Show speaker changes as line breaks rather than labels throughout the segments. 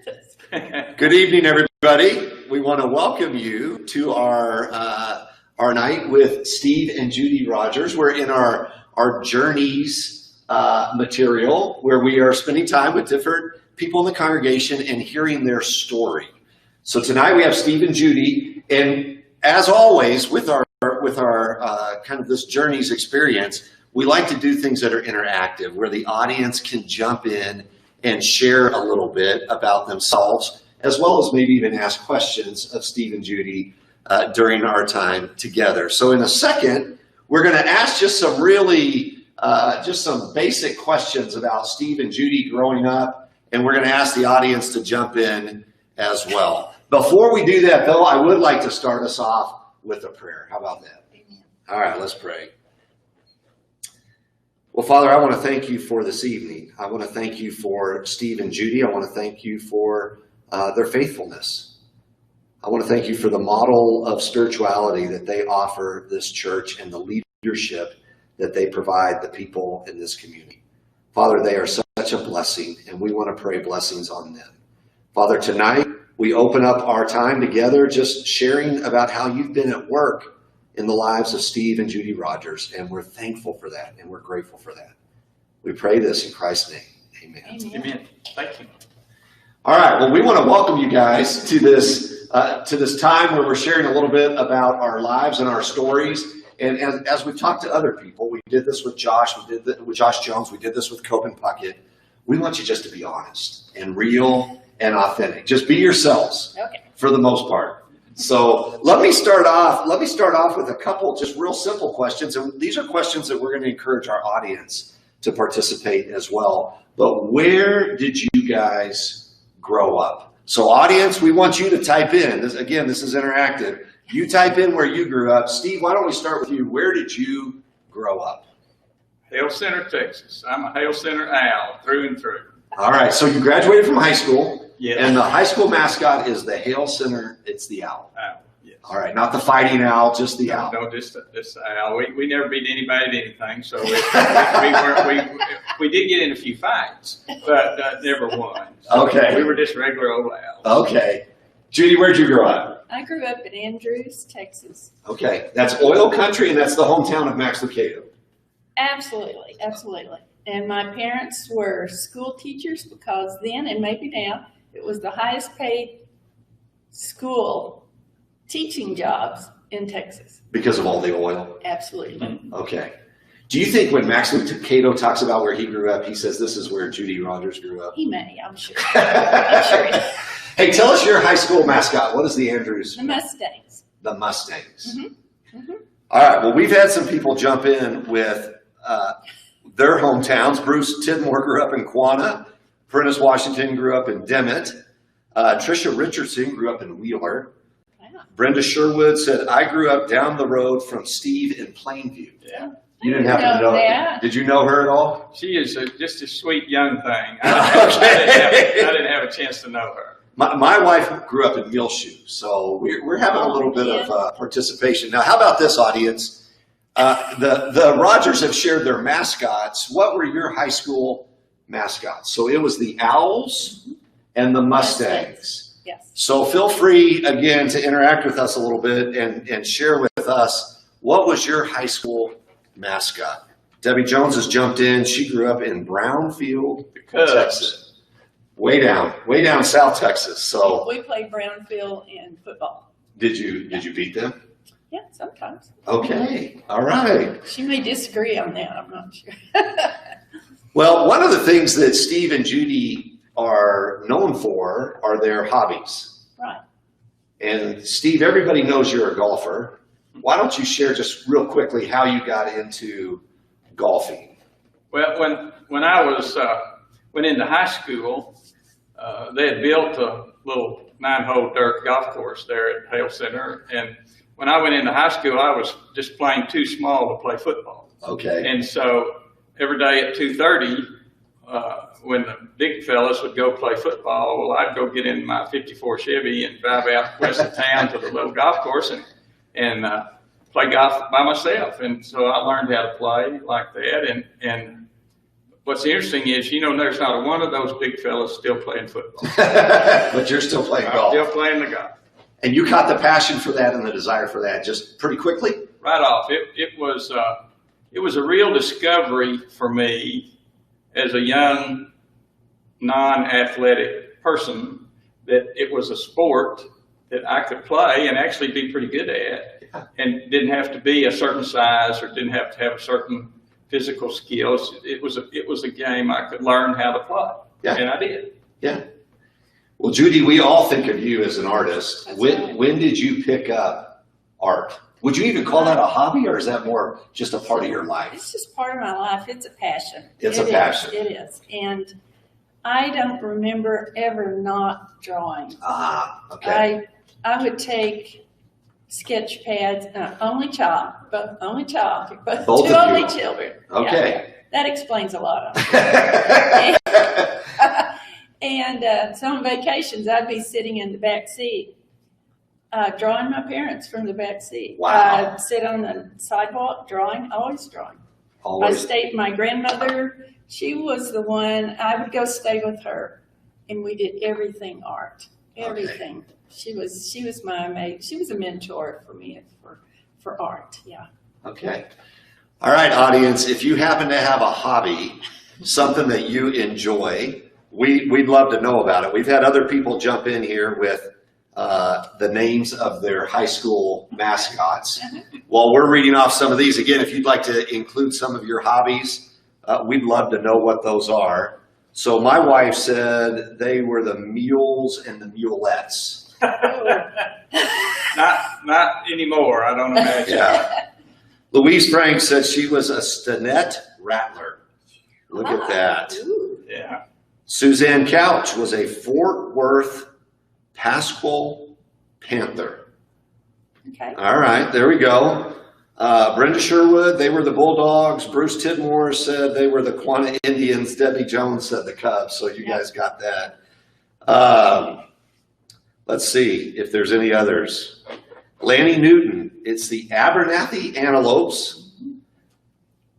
Good evening, everybody. We want to welcome you to our night with Steve and Judy Rogers. We're in our Journeys material where we are spending time with different people in the congregation and hearing their story. So tonight we have Steve and Judy, and as always with our kind of this Journeys experience, we like to do things that are interactive, where the audience can jump in and share a little bit about themselves, as well as maybe even ask questions of Steve and Judy during our time together. So in a second, we're going to ask just some really, just some basic questions about Steve and Judy growing up, and we're going to ask the audience to jump in as well. Before we do that, though, I would like to start us off with a prayer. How about that? Amen. All right, let's pray. Well, Father, I want to thank you for this evening. I want to thank you for Steve and Judy. I want to thank you for their faithfulness. I want to thank you for the model of spirituality that they offer this church and the leadership that they provide the people in this community. Father, they are such a blessing, and we want to pray blessings on them. Father, tonight we open up our time together just sharing about how you've been at work in the lives of Steve and Judy Rogers, and we're thankful for that, and we're grateful for that. We pray this in Christ's name. Amen.
Amen. Thank you.
All right. Well, we want to welcome you guys to this time where we're sharing a little bit about our lives and our stories. And as we've talked to other people, we did this with Josh. We did this with Josh Jones. We did this with Cope and Puckett. We want you just to be honest and real and authentic. Just be yourselves. Okay. For the most part. So let me start off with a couple just real simple questions. And these are questions that we're going to encourage our audience to participate as well. But where did you guys grow up? So audience, we want you to type in. This is interactive. You type in where you grew up. Steve, why don't we start with you? Where did you grow up?
Hale Center, Texas. I'm a Hale Center owl through and through.
All right. So you graduated from high school.
Yeah.
And the high school mascot is the Hale Center. It's the owl.
Owl, yes.
All right. Not the fighting owl, just the owl.
No, just the owl. We never beat anybody at anything, so we did get in a few fights, but never won. So
okay.
We were just regular old owls.
Okay. Judy, where'd you grow up?
I grew up in Andrews, Texas.
Okay. That's oil country, and that's the hometown of Max Lucado.
Absolutely. Absolutely. And my parents were school teachers because then, and maybe now, it was the highest paid school teaching jobs in Texas.
Because of all the oil?
Absolutely.
Okay. Do you think when Max Lucado talks about where he grew up, he says this is where Judy Rogers grew up?
He may, I'm sure. I'm sure.
Hey, tell us your high school mascot. What is the Andrews?
The Mustangs.
The Mustangs.
Mm-hmm. Mm-hmm.
All right. Well, we've had some people jump in with their hometowns. Bruce Tidmore grew up in Quanah. Prentice Washington grew up in Dimmitt. Tricia Richardson grew up in Wheeler. Wow. Brenda Sherwood said, I grew up down the road from Steve in Plainview.
Yeah.
You didn't have to know that. Did you know her at all?
She is just a sweet young thing. I didn't have a chance to know her.
My wife grew up in Muleshoe, so we're having a little bit of participation. Now, how about this, audience? The Rogers have shared their mascots. What were your high school mascots? So it was the Owls and the Mustangs.
Yes.
So feel free, again, to interact with us a little bit and share with us, what was your high school mascot? Debbie Jones has jumped in. She grew up in Brownfield, Texas. Way down South Texas. So
we played Brownfield in football.
Did you beat them?
Yeah, sometimes.
Okay. All right.
She may disagree on that. I'm not sure.
Well, one of the things that Steve and Judy are known for are their hobbies.
Right.
And Steve, everybody knows you're a golfer. Why don't you share just real quickly how you got into golfing?
Well, when I went into high school, they had built a little 9-hole dirt golf course there at Hale Center, and when I went into high school, I was just playing too small to play football.
Okay.
And so every day at 2:30, when the big fellas would go play football, well, I'd go get in my '54 Chevy and drive out west of town to the little golf course and play golf by myself. And so I learned how to play like that. And what's interesting is, there's not one of those big fellas still playing football.
But you're still playing golf.
Still playing the golf.
And you caught the passion for that and the desire for that just pretty quickly?
Right off. It was a real discovery for me as a young, non-athletic person that it was a sport that I could play and actually be pretty good at, and didn't have to be a certain size or didn't have to have a certain physical skills. It was a game I could learn how to play, and I did.
Yeah. Well, Judy, we all think of you as an artist.
That's right.
When did you pick up art? Would you even call that a hobby, or is that more just a part of your life?
It's just part of my life. It's a passion.
It's a passion.
It is. And I don't remember ever not drawing.
Okay.
I would take sketch pads, only child, but
Both
two
of
only
you.
children.
Okay.
Yeah, that explains a lot. And so on vacations, I'd be sitting in the back seat, drawing my parents from the back seat.
Wow.
I'd sit on the sidewalk drawing, always drawing.
Always.
My grandmother, she was the one, I would go stay with her, and we did everything art, everything. Okay. She was my mate. She was a mentor for me for art, yeah.
Okay. All right, audience, if you happen to have a hobby, something that you enjoy, we'd love to know about it. We've had other people jump in here with the names of their high school mascots. While we're reading off some of these, again, if you'd like to include some of your hobbies, we'd love to know what those are. So my wife said they were the mules and the mulettes.
Not anymore, I don't imagine.
Yeah. Louise Frank said she was a Stinnett Rattler. Look at that.
Ooh.
Yeah.
Suzanne Couch was a Fort Worth Pasquale Panther.
Okay.
All right, there we go. Brenda Sherwood, they were the Bulldogs. Bruce Tidmore said they were the Quanah Indians. Debbie Jones said the Cubs, so you guys got that. Let's see if there's any others. Lanny Newton, it's the Abernathy Antelopes.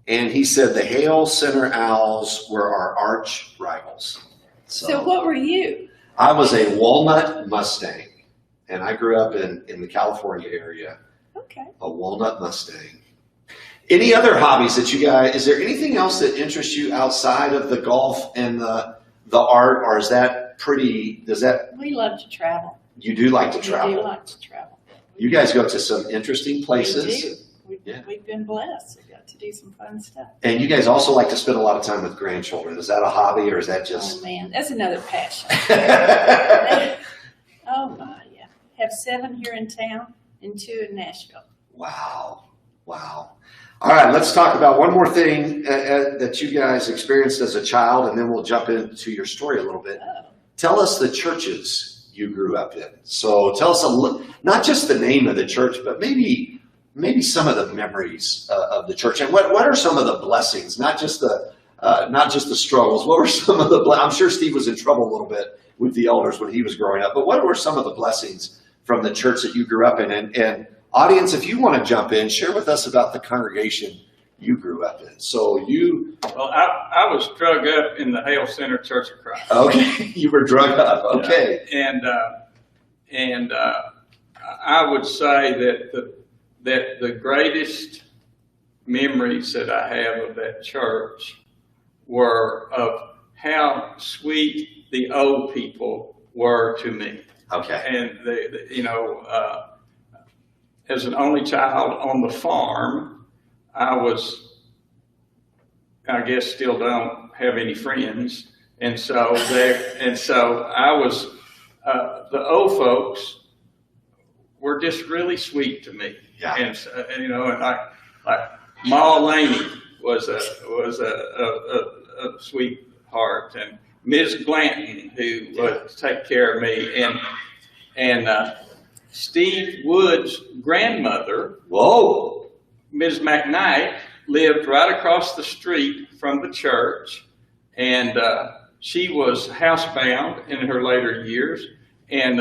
And he said the Hale Center Owls were our arch rivals.
So what were you?
I was a Walnut Mustang, and I grew up in the California area.
Okay.
A Walnut Mustang. Any other hobbies that you guys, is there anything else that interests you outside of the golf and the art, or is that pretty,
We love to travel.
You do like to travel?
We do like to travel.
You guys go to some interesting places.
We do. We've been blessed. We've got to do some fun stuff.
And you guys also like to spend a lot of time with grandchildren. Is that a hobby, or is that just?
Oh man, that's another passion. Oh my, yeah. Have 7 here in town and 2 in Nashville.
Wow. Wow. All right, let's talk about one more thing that you guys experienced as a child, and then we'll jump into your story a little bit.
Oh.
Tell us the churches you grew up in. So tell us not just the name of the church, but maybe some of the memories of the church, and what are some of the blessings, not just the struggles. What were some of the? I'm sure Steve was in trouble a little bit with the elders when he was growing up, but what were some of the blessings from the church that you grew up in? And audience, if you want to jump in, share with us about the congregation you grew up in. So
Well, I was drug up in the Hale Center Church of Christ.
Okay, you were drug up. Okay,
yeah. And I would say that the greatest memories that I have of that church were of how sweet the old people were to me.
Okay.
And as an only child on the farm, I guess still don't have any friends, and so I was. The old folks were just really sweet to me.
Yeah.
And like Ma Laney was a sweetheart, and Ms. Glanton, who would take care of me, and Steve Wood's grandmother,
whoa,
Ms. McKnight, lived right across the street from the church, and she was housebound in her later years, and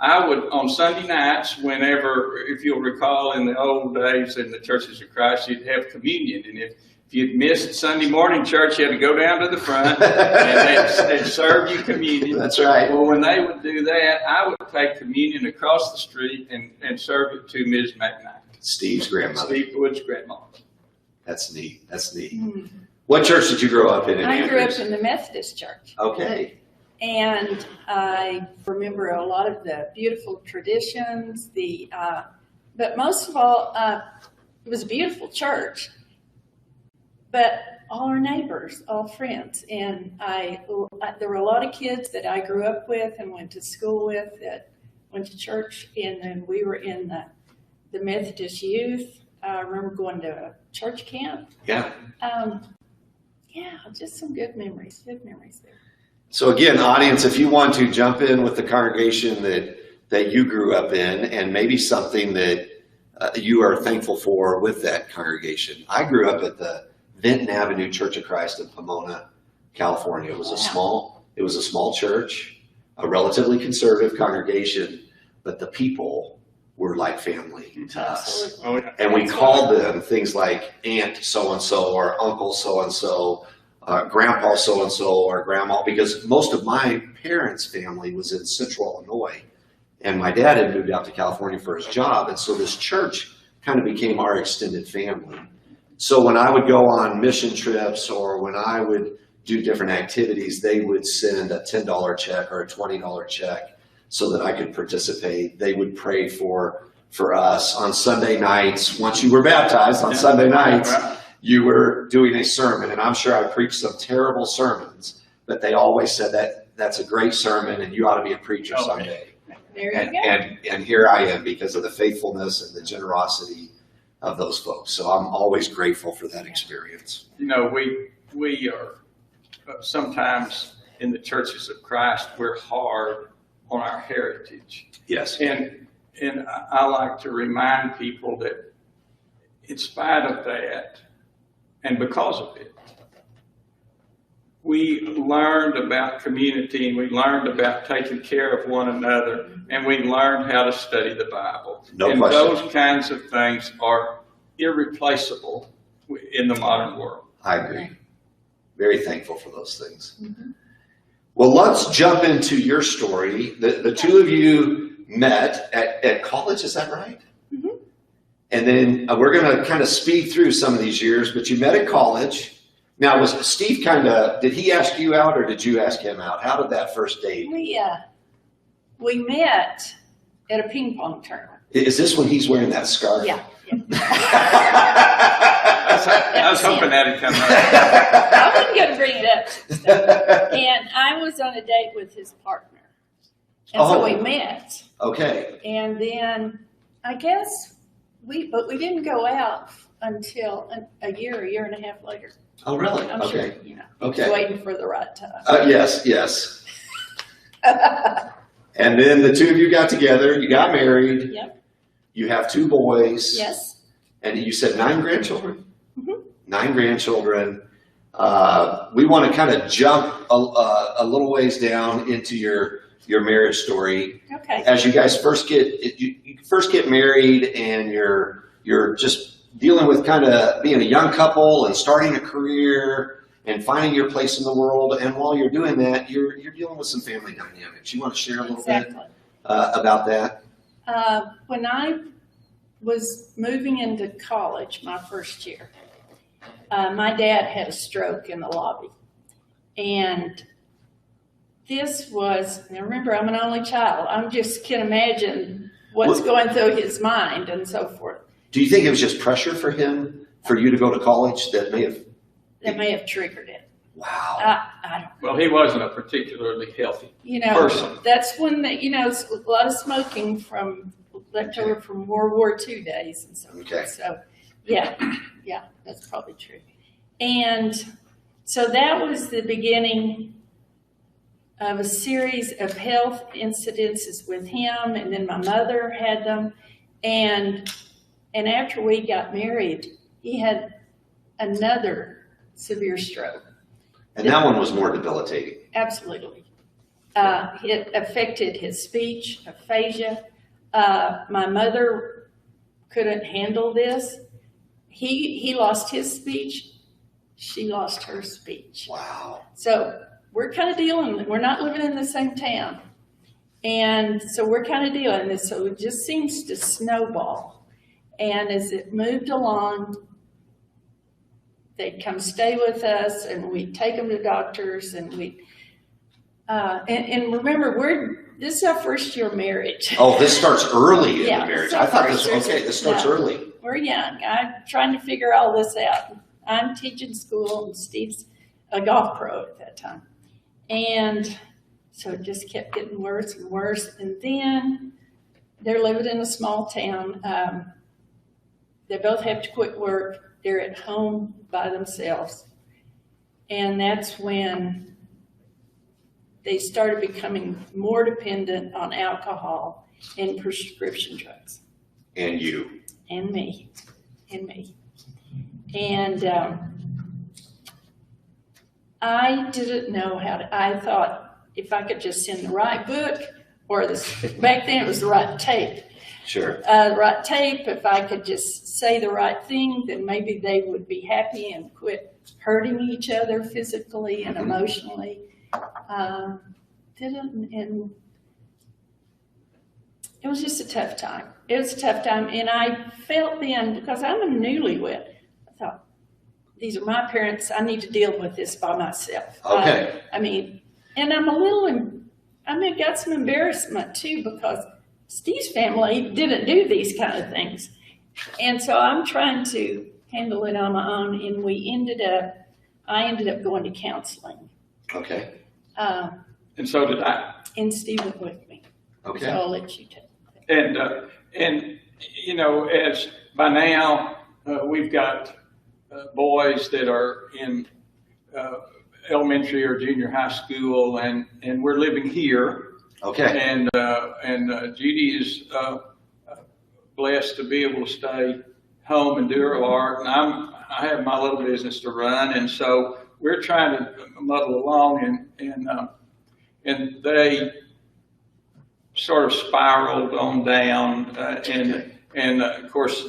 I would, on Sunday nights, whenever, if you'll recall, in the old days in the Churches of Christ, you'd have communion. And if you'd missed Sunday morning church, you had to go down to the front and they'd serve you communion.
That's right.
Well, when they would do that, I would take communion across the street and serve it to Ms. McKnight.
Steve's grandmother.
Steve Wood's grandma.
That's neat. That's neat. Mm-hmm. What church did you grow up in?
I grew up in the Methodist church.
Okay.
And I remember a lot of the beautiful traditions, but most of all, it was a beautiful church, but all our neighbors, all friends. And there were a lot of kids that I grew up with and went to school with that went to church, and then we were in the Methodist youth. I remember going to a church camp.
Yeah.
Yeah, just some good memories there.
So again, audience, if you want to jump in with the congregation that you grew up in, and maybe something that you are thankful for with that congregation. I grew up at the Vinton Avenue Church of Christ in Pomona, California. It was a small church, a relatively conservative congregation, but the people were like family to us.
Oh, yeah.
And we called them things like Aunt so-and-so or Uncle so-and-so, Grandpa so-and-so or Grandma, because most of my parents' family was in Central Illinois. And my dad had moved out to California for his job. And so this church kind of became our extended family. So when I would go on mission trips or when I would do different activities, they would send a $10 check or a $20 check so that I could participate. They would pray for us on Sunday nights. Once you were baptized on Sunday nights, you were doing a sermon. And I'm sure I preached some terrible sermons, but they always said that's a great sermon and you ought to be a preacher someday.
There you go.
And here I am because of the faithfulness and the generosity of those folks. So I'm always grateful for that experience.
You know, we are sometimes in the Churches of Christ, we're hard on our heritage.
Yes.
And I like to remind people that in spite of that, and because of it, we learned about community and we learned about taking care of one another and we learned how to study the Bible.
No
and
question.
Those kinds of things are irreplaceable in the modern world.
I agree. Very thankful for those things.
Mm-hmm.
Well, let's jump into your story. The two of you met at college, is that right?
Mm-hmm.
And then we're going to kind of speed through some of these years, but you met at college. Now, was Steve did he ask you out or did you ask him out? How did that first date?
We met at a ping pong tournament.
Is this when he's wearing that scarf?
Yeah.
I was hoping that'd come up.
I wasn't going to bring it up. And I was on a date with his partner. And so we met.
Okay.
And then I guess we didn't go out until a year and a half later.
Oh, really?
I'm
okay.
Sure,
Okay.
Waiting for the right time.
Yes. And then the two of you got together, you got married.
Yep.
You have 2 boys.
Yes.
And you said 9 grandchildren?
Mm-hmm.
9 grandchildren. We want to kind of jump a little ways down into your marriage story.
Okay.
As you guys first get married and you're just dealing with kind of being a young couple and starting a career and finding your place in the world. And while you're doing that, you're dealing with some family dynamics. You want to share a little bit about that?
When I was moving into college my first year, my dad had a stroke in the lobby. And now remember, I'm an only child. I just can imagine what's going through his mind and so forth.
Do you think it was just pressure for him, for you to go to college that may have
triggered it?
Wow.
I don't know.
Well, he wasn't a particularly healthy person.
That's when it's a lot of smoking from leftover from World War II days and so forth.
Okay.
So yeah, that's probably true. And so that was the beginning of a series of health incidences with him, and then my mother had them, and after we got married, he had another severe stroke.
And that one was more debilitating.
Absolutely. It affected his speech, aphasia. My mother couldn't handle this. He lost his speech. She lost her speech.
Wow.
So we're kind of dealing, we're not living in the same town. And so we're kind of dealing this. So it just seems to snowball. And as it moved along, they'd come stay with us and we'd take them to doctors and and remember, this is our first year of marriage.
Oh, this starts early in
Yeah,
the marriage.
so
I thought
first
this starts early.
We're young. I'm trying to figure all this out. I'm teaching school and Steve's a golf pro at that time. And so it just kept getting worse and worse. And then they're living in a small town. They both have to quit work. They're at home by themselves. And that's when they started becoming more dependent on alcohol and prescription drugs.
And you.
And me. And I didn't know how to, I thought if I could just send the right book, or back then it was the right tape.
Sure.
The right tape, if I could just say the right thing, then maybe they would be happy and quit hurting each other physically and emotionally. And it was just a tough time. It was a tough time, and I felt then, because I'm a newlywed, I thought, these are my parents, I need to deal with this by myself.
Okay.
And I got some embarrassment too, because Steve's family didn't do these kind of things. And so I'm trying to handle it on my own, and I ended up going to counseling.
Okay.
And so did I.
And Steve went with me.
Okay.
So I'll let you take it.
And you know, as by now we've got boys that are in elementary or junior high school, and we're living here.
Okay.
And Judy is blessed to be able to stay home and do her art, and I have my little business to run, and so we're trying to muddle along, and they sort of spiraled on down, and of course,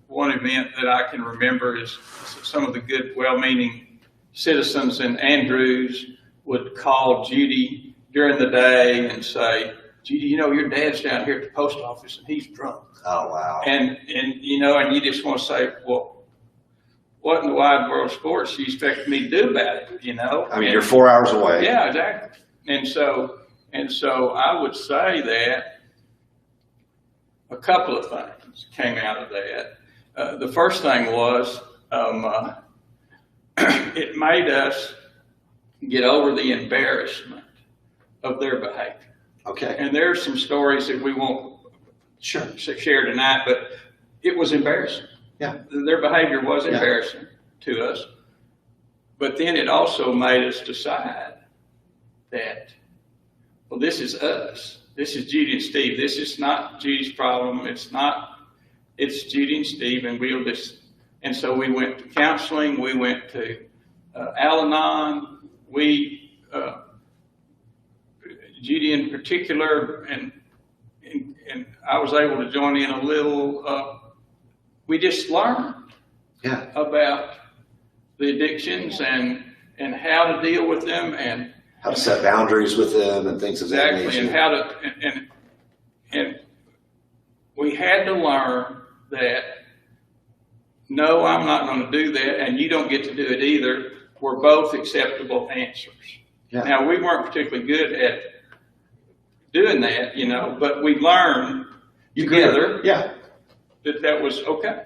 one event that I can remember is some of the good, well-meaning citizens in Andrews would call Judy during the day and say, "Judy, you know, your dad's down here at the post office and he's drunk."
Oh, wow.
And you know, and you just want to say, well, what in the wide world of sports do you expect me to do about it, you know?
I mean, you're 4 hours away.
Yeah, exactly. And so I would say that a couple of things came out of that. The first thing was it made us get over the embarrassment of their behavior.
Okay.
And there's some stories that we won't share tonight, but it was embarrassing.
Yeah.
Their behavior was embarrassing to us. But then it also made us decide that, well, this is us. This is Judy and Steve. This is not Judy's problem. It's Judy and Steve, and so we went to counseling. We went to Al-Anon. Judy in particular, and I was able to join in a little. We just learned about the addictions and how to deal with them, and
how to set boundaries with them and things of that nature.
Exactly, and how to and we had to learn that no, I'm not going to do that, and you don't get to do it either. Were both acceptable answers. Yeah. Now, we weren't particularly good at doing that, you know, but we learned together that was okay.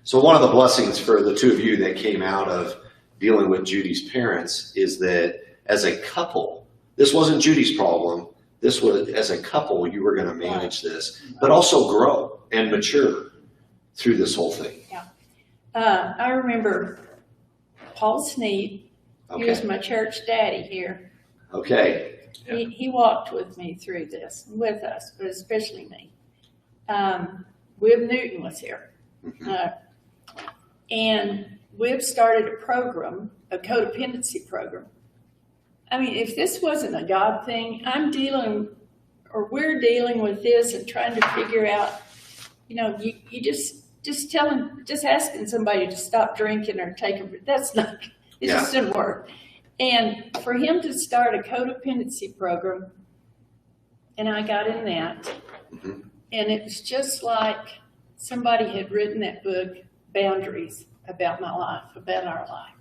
So one of the blessings for the two of you that came out of dealing with Judy's parents is that as a couple, this wasn't Judy's problem. This was, as a couple, you were going to manage this, but also grow and mature through this whole thing.
Yeah. I remember Paul Sneed. He was my church daddy here.
Okay.
He walked with me through this, with us, but especially me. Wib Newton was here. And Wib started a program, a codependency program, I mean, if this wasn't a God thing, we're dealing with this and trying to figure out, you just asking somebody to stop drinking or that's not, it just didn't work. And for him to start a codependency program, and I got in that, and it was just like somebody had written that book, Boundaries, about my life, about our life.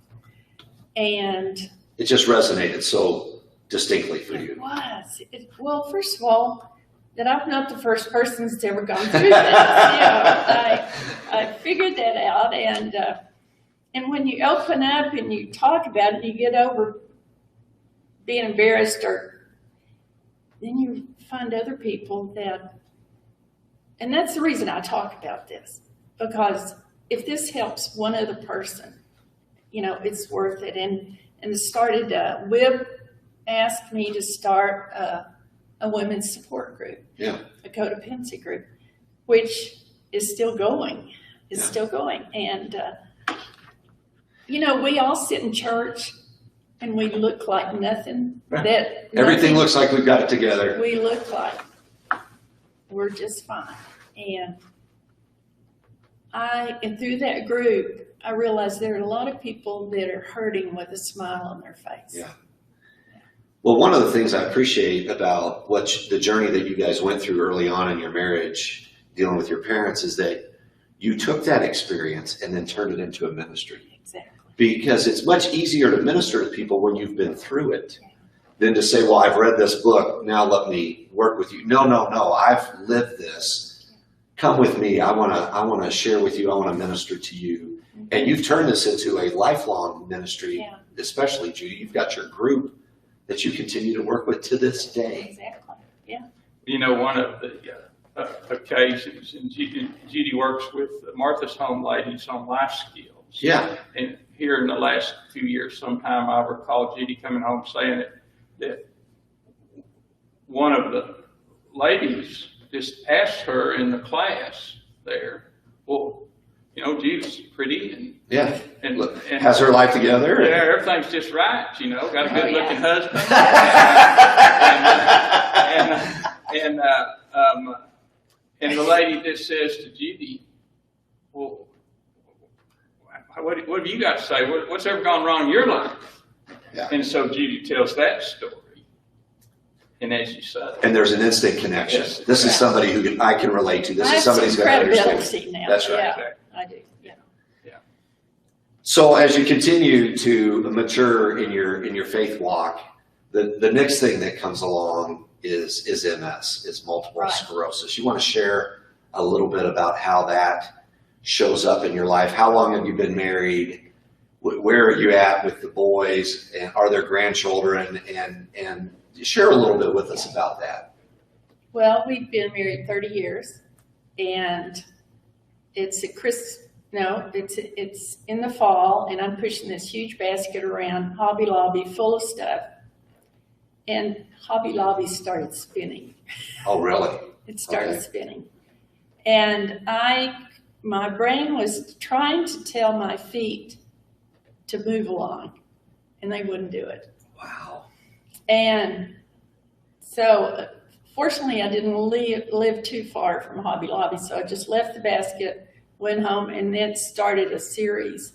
And
it just resonated so distinctly for you.
It was. Well, first of all, that I'm not the first person that's ever gone through this. I figured that out, and when you open up and you talk about it, you get over being embarrassed, or then you find other people and that's the reason I talk about this, because if this helps one other person, it's worth it. And it started, Wib asked me to start a women's support group, a codependency group, which is still going, And, we all sit in church and we look like nothing.
Everything looks like we've got it together.
We look like we're just fine. And through that group, I realized there are a lot of people that are hurting with a smile on their face.
Yeah. Well, one of the things I appreciate about the journey that you guys went through early on in your marriage, dealing with your parents, is that you took that experience and then turned it into a ministry.
Exactly.
Because it's much easier to minister to people when you've been through it than to say, well, I've read this book, now let me work with you. No, I've lived this. Come with me. I want to share with you. I want to minister to you. And you've turned this into a lifelong ministry, especially, Judy. You've got your group that you continue to work with to this day.
Exactly, yeah.
One of the occasions, and Judy works with Martha's Home ladies on life skills.
Yeah.
And here in the last 2 years, sometime I recall Judy coming home saying that one of the ladies just asked her in the class there, well, Judy's pretty and
has her life together.
Everything's just right, got a good looking husband. And the lady just says to Judy, well, what have you got to say? What's ever gone wrong in your life?
Yeah.
And so Judy tells that story. And as you said,
and there's an instant connection. Yes, this is somebody who I can relate to. This is somebody's going to understand.
Now.
That's right.
Yeah, I do. Yeah.
So as you continue to mature in your faith walk, the next thing that comes along is MS, is multiple sclerosis. You want to share a little bit about how that shows up in your life? How long have you been married? Where are you at with the boys? And are there grandchildren? And share a little bit with us about that.
Well, we've been married 30 years, and it's in the fall, and I'm pushing this huge basket around Hobby Lobby full of stuff, and Hobby Lobby started spinning.
Oh, really?
It started spinning. And my brain was trying to tell my feet to move along, and they wouldn't do it.
Wow.
And so, fortunately, I didn't live too far from Hobby Lobby, so I just left the basket, went home, and then started a series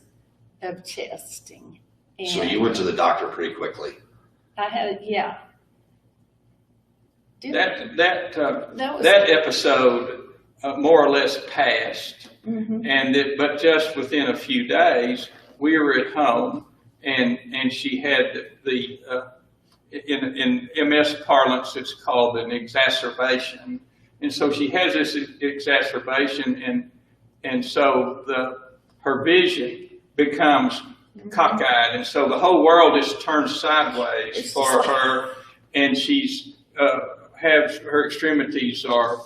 of testing. And
so you went to the doctor pretty quickly.
I had,
That episode more or less passed, but just within a few days, we were at home, and she had in MS parlance, it's called an exacerbation, and so she has this exacerbation, and so her vision becomes cockeyed, and so the whole world is turned sideways for her, and she's has her extremities are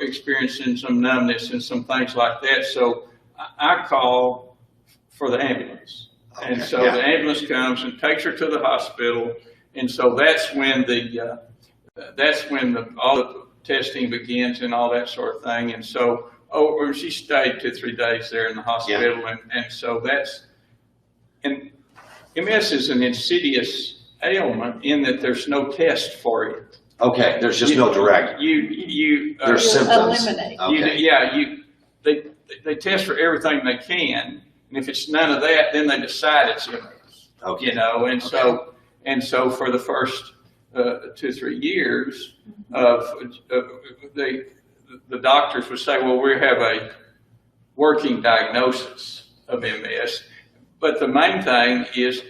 experiencing some numbness and some things like that. So I call for the ambulance, and so the ambulance comes and takes her to the hospital, and so that's when all the testing begins and all that sort of thing, and so she stayed 2-3 days there in the hospital, and so and MS is an insidious ailment in that there's no test for it.
Okay, there's just no direct. There's symptoms.
Eliminate.
Okay.
They test for everything they can, and if it's none of that, then they decide it's MS.
Okay.
You know, and so for the first 2-3 years of the doctors would say, well, we have a working diagnosis of MS, but the main thing is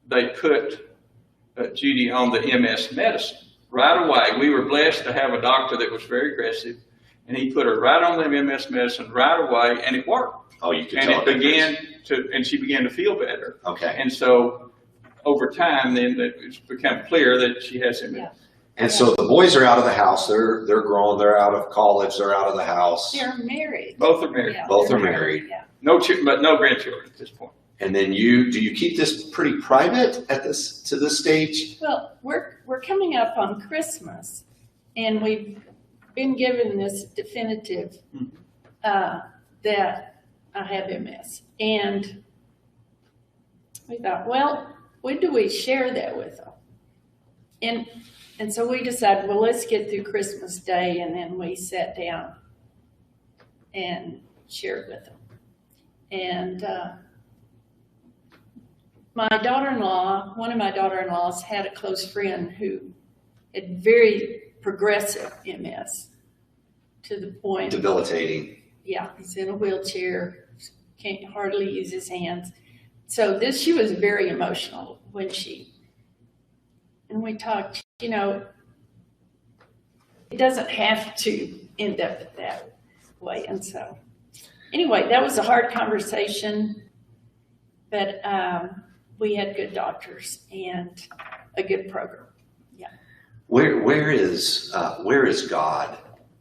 they put Judy on the MS medicine right away. We were blessed to have a doctor that was very aggressive, and he put her right on the MS medicine right away, and it worked.
Oh, you can
and
tell
and she began to feel better.
Okay.
And so over time, then it's become clear that she has MS.
Yeah.
And so the boys are out of the house. They're grown. They're out of college. They're out of the house.
They're married.
Both are married.
Yeah,
Both
they're
are married.
Yeah.
But no grandchildren at this point.
And then do you keep this pretty private to this stage?
Well, we're coming up on Christmas, and we've been given this definitive that I have MS, and we thought, well, when do we share that with them? And so we decided, well, let's get through Christmas Day, and then we sat down and shared with them. And one of my daughter-in-laws had a close friend who had very progressive MS to the point.
Debilitating.
Yeah, he's in a wheelchair, can't hardly use his hands. So she was very emotional and we talked, you know, it doesn't have to end up that way. And so anyway, that was a hard conversation, but we had good doctors and a good program. Yeah.
Where is God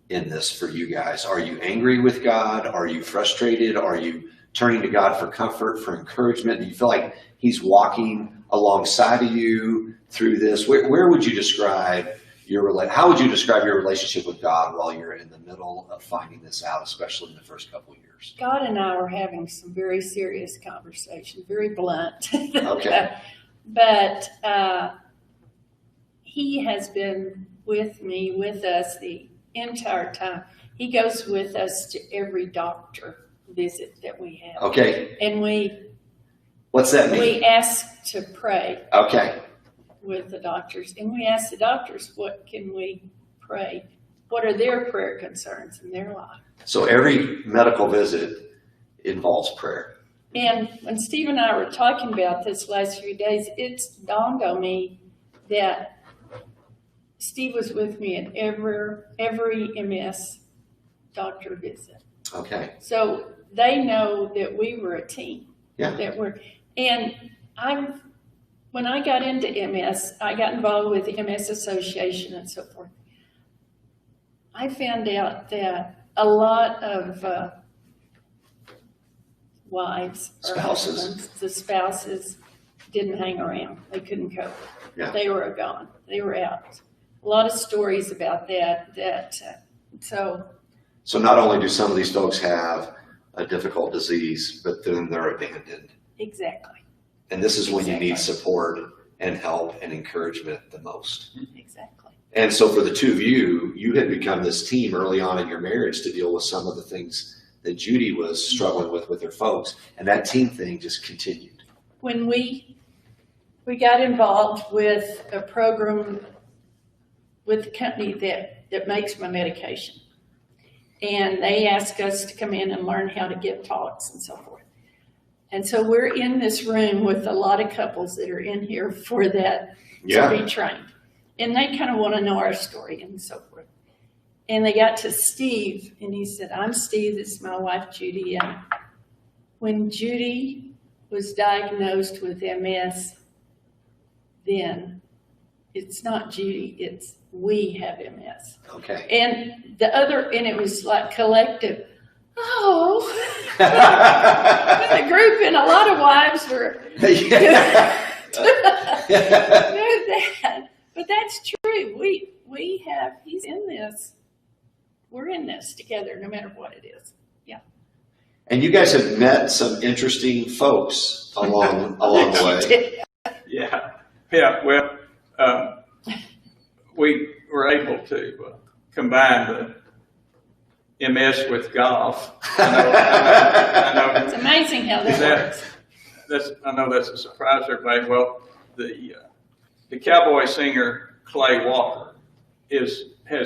in this for you guys? Are you angry with God? Are you frustrated? Are you turning to God for comfort, for encouragement? Do you feel like He's walking alongside of you through this? Where would you describe how would you describe your relationship with God while you're in the middle of finding this out, especially in the first couple of years?
God and I were having some very serious conversation, very blunt.
Okay.
But He has been with us the entire time. He goes with us to every doctor visit that we have.
Okay.
And
What's that mean?
we ask to pray
Okay.
with the doctors, and we ask the doctors, what can we pray? What are their prayer concerns in their life?
So every medical visit involves prayer.
And when Steve and I were talking about this last few days, it's dawned on me that Steve was with me at every MS doctor visit.
Okay.
So they know that we were a team.
Yeah.
When I got into MS, I got involved with the MS Association and so forth. I found out that a lot of wives or husbands, the spouses didn't hang around. They couldn't cope.
Yeah.
They were gone. They were out. A lot of stories about that.
So not only do some of these folks have a difficult disease, but then they're abandoned.
Exactly.
And this is when you need support and help and encouragement the most.
Exactly.
And so for the two of you, you had become this team early on in your marriage to deal with some of the things that Judy was struggling with her folks. And that team thing just continued.
When we got involved with a program with the company that makes my medication. And they asked us to come in and learn how to give talks and so forth. And so we're in this room with a lot of couples that are in here for that to be trained. And they kind of want to know our story and so forth. And they got to Steve, and he said, I'm Steve, this is my wife, Judy. And when Judy was diagnosed with MS, then it's not Judy, it's we have MS.
Okay.
And it was like collective, oh. The group, and a lot of wives were knew that. But that's true. He's in this. We're in this together, no matter what it is. Yeah.
And you guys have met some interesting folks along the way.
Yeah. Yeah, well, we were able to combine the MS with golf. I know
It's amazing how that works.
I know that's a surprise to everybody. Well, the cowboy singer Clay Walker has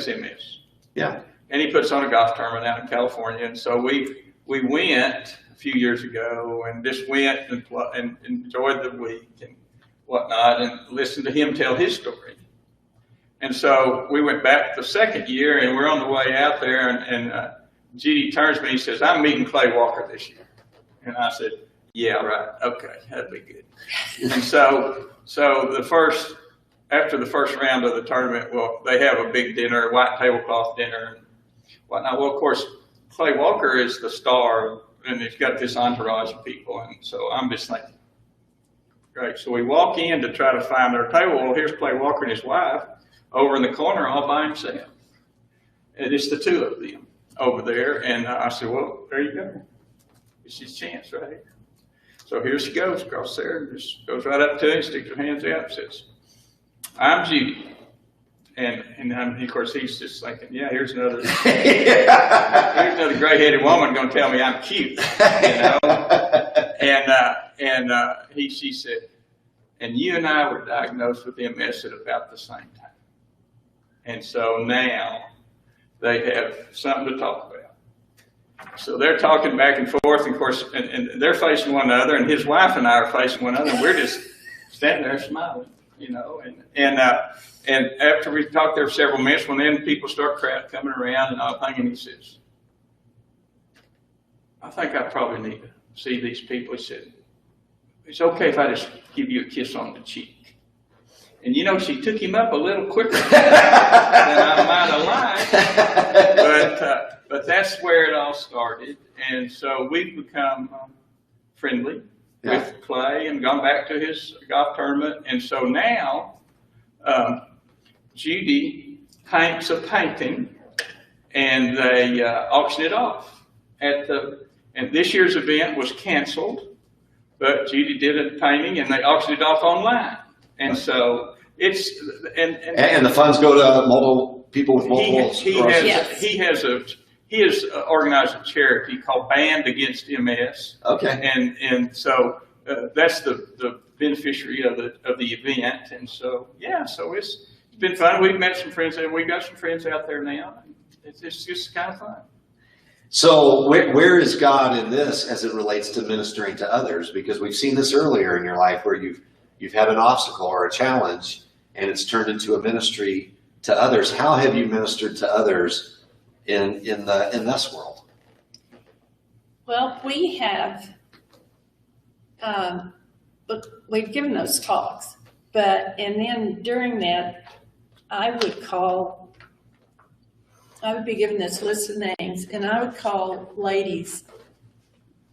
MS.
Yeah.
And he puts on a golf tournament out in California. And so we went a few years ago and just went and enjoyed the week and whatnot and listened to him tell his story. And so we went back the second year and we're on the way out there and Judy turns to me and says, I'm meeting Clay Walker this year. And I said, yeah, right. Okay, that'd be good. And so after the first round of the tournament, well, they have a big dinner, a white tablecloth dinner and whatnot. Well, of course, Clay Walker is the star and he's got this entourage of people. And so I'm just thinking, great. So we walk in to try to find our table. Well, here's Clay Walker and his wife over in the corner all by himself. And it's the two of them over there. And I said, well, there you go. It's his chance right here. So here she goes across there and just goes right up to him, sticks her hands out and says, I'm Judy. And of course, he's just thinking, yeah, here's another gray-headed woman going to tell me I'm cute, you know. She said, and you and I were diagnosed with MS at about the same time. And so now they have something to talk about. So they're talking back and forth, and of course, and they're facing one another, and his wife and I are facing one another, and we're just standing there smiling, you know. And after we talked there for several minutes, when then people start coming around and all thing, and he says, I think I probably need to see these people. He said, it's okay if I just give you a kiss on the cheek. And you know, she took him up a little quicker than I might have liked. But that's where it all started. And so we've become friendly with Clay and gone back to his golf tournament. And so now Judy paints a painting and they auction it off. And this year's event was canceled. But Judy did a painting, and they auctioned it off online, and so it's and
the funds go to multiple people with multiple.
He has organized a charity called Band Against MS.
Okay,
and so that's the beneficiary of the event, and so so it's been fun. We've met some friends, and we've got some friends out there now. It's just kind of fun.
So where is God in this as it relates to ministering to others? Because we've seen this earlier in your life where you've had an obstacle or a challenge and it's turned into a ministry to others. How have you ministered to others in this world?
Well, we have, we've given those talks, and then during that, I would be given this list of names, and I would call ladies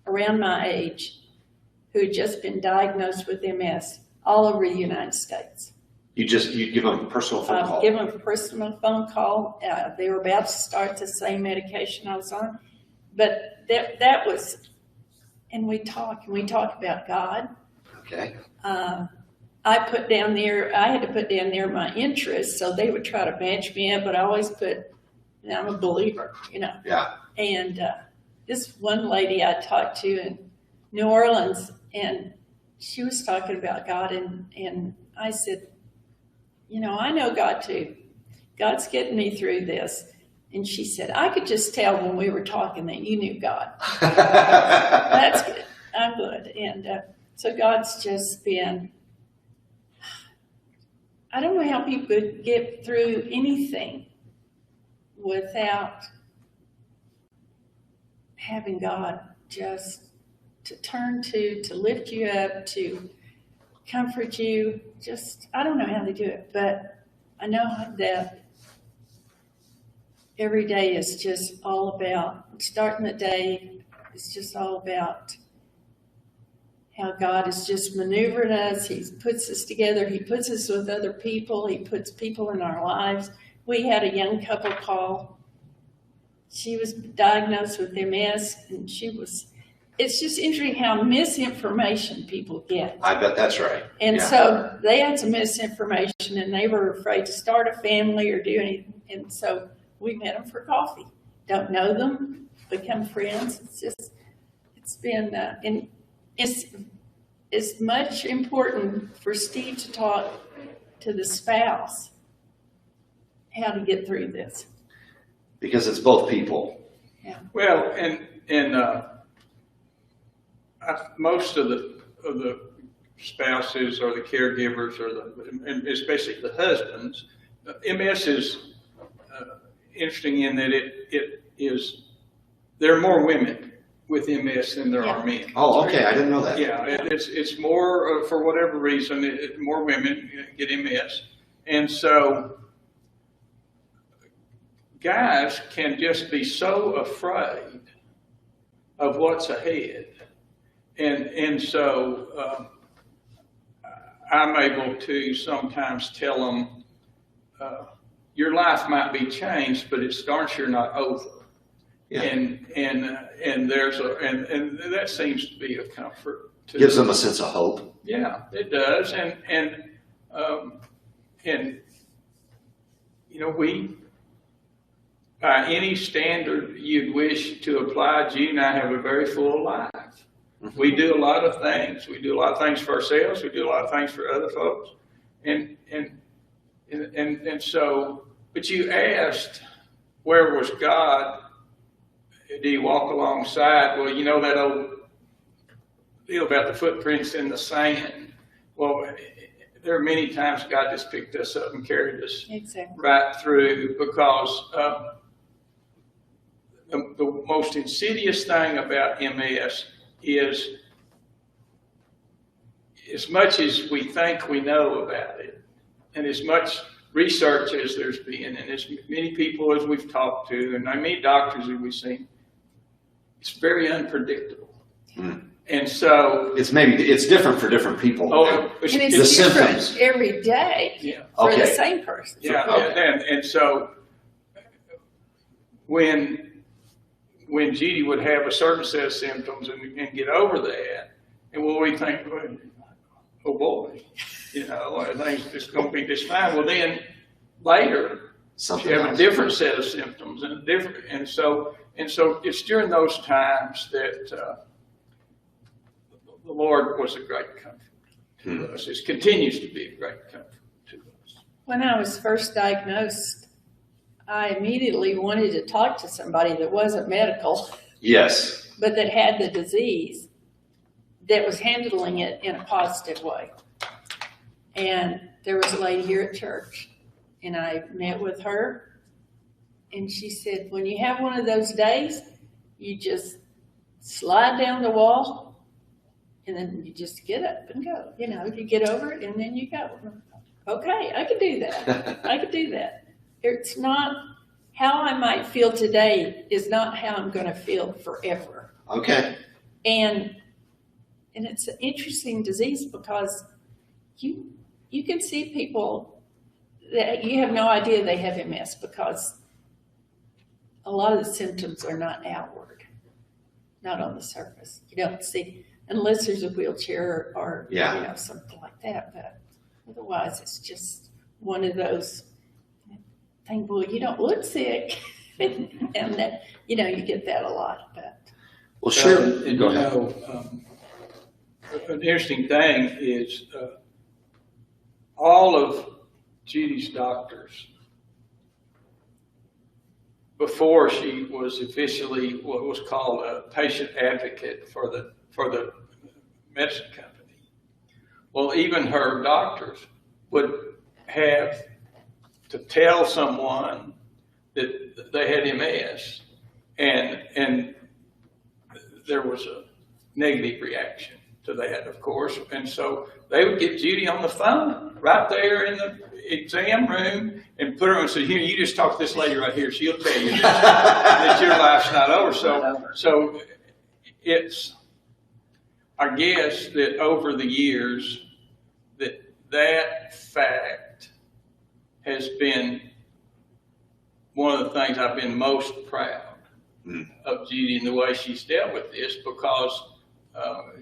around my age who had just been diagnosed with MS all over the United States.
You'd give them a personal phone call?
Give them a personal phone call. They were about to start the same medication I was on. But that was, and we talk about God.
Okay.
I had to put down there my interests, so they would try to match me up, but I always put, I'm a believer, you know.
Yeah.
And this one lady I talked to in New Orleans, and she was talking about God, and I said, you know, I know God too. God's getting me through this. And she said, I could just tell when we were talking that you knew God. That's good. I'm good. And so God's just been, I don't know how people could get through anything without having God just to turn to lift you up, to comfort you. Just, I don't know how they do it, but I know that every day is just all about, starting the day, it's just all about how God is just maneuvering us. He puts us together. He puts us with other people. He puts people in our lives. We had a young couple call. She was diagnosed with MS, and she was it's just interesting how misinformation people get.
I bet that's right.
And
Yeah.
so they had some misinformation and they were afraid to start a family or do anything. And so we met them for coffee. Don't know them, become friends. It's been, and it's much important for Steve to talk to the spouse how to get through this.
Because it's both people.
Yeah.
Well, and most of the spouses or the caregivers and especially the husbands, MS is interesting in that it is, there are more women with MS than there are men.
Oh, okay. I didn't know that.
Yeah, it's more, for whatever reason, more women get MS. And so guys can just be so afraid of what's ahead. And so I'm able to sometimes tell them, your life might be changed, but it's darn sure not over.
Yeah.
And there's and that seems to be a comfort to
Gives them a sense of hope.
Yeah, it does. And you know, we, by any standard you'd wish to apply, Judy and I have a very full life. Mm-hmm. We do a lot of things. We do a lot of things for ourselves. We do a lot of things for other folks. And so, but you asked, where was God? Do you walk alongside? Well, you know that old deal about the footprints in the sand. Well, there are many times God just picked us up and carried us right through, because the most insidious thing about MS is, as much as we think we know about it, and as much research as there's been, and as many people as we've talked to, and many doctors that we've seen, it's very unpredictable. Mm. And so
it's different for different people.
Oh,
and it's different symptoms every day for the same person.
Yeah, and so when Judy would have a certain set of symptoms and get over that, and we think, oh boy, you know, I think it's going to be just fine. Well, then later she have a different set of symptoms and so it's during those times that the Lord was a great comfort to us. It continues to be a great comfort to us.
When I was first diagnosed, I immediately wanted to talk to somebody that wasn't medical.
Yes.
But that had the disease, that was handling it in a positive way. And there was a lady here at church, and I met with her, and she said, when you have one of those days, you just slide down the wall, and then you just get up and go. You know, you get over it, and then you go. Okay, I can do that. I can do that. It's not how I might feel today is not how I'm going to feel forever.
Okay.
And it's an interesting disease because you can see people that you have no idea they have MS because a lot of the symptoms are not outward, not on the surface. You don't see, unless there's a wheelchair or you know, something like that. But otherwise, it's just one of those things. Well, you don't look sick, and that you know you get that a lot. But
well, sure.
And
go
you
ahead.
know, an interesting thing is all of Judy's doctors, before she was officially what was called a patient advocate for the medicine company. Well, even her doctors would have to tell someone that they had MS, and there was a negative reaction to that, of course. And so they would get Judy on the phone right there in the exam room and put her on and say, here, you just talk to this lady right here. She'll tell you that your life's not over. So it's, I guess that over the years that fact has been one of the things I've been most proud of Judy and the way she's dealt with this, because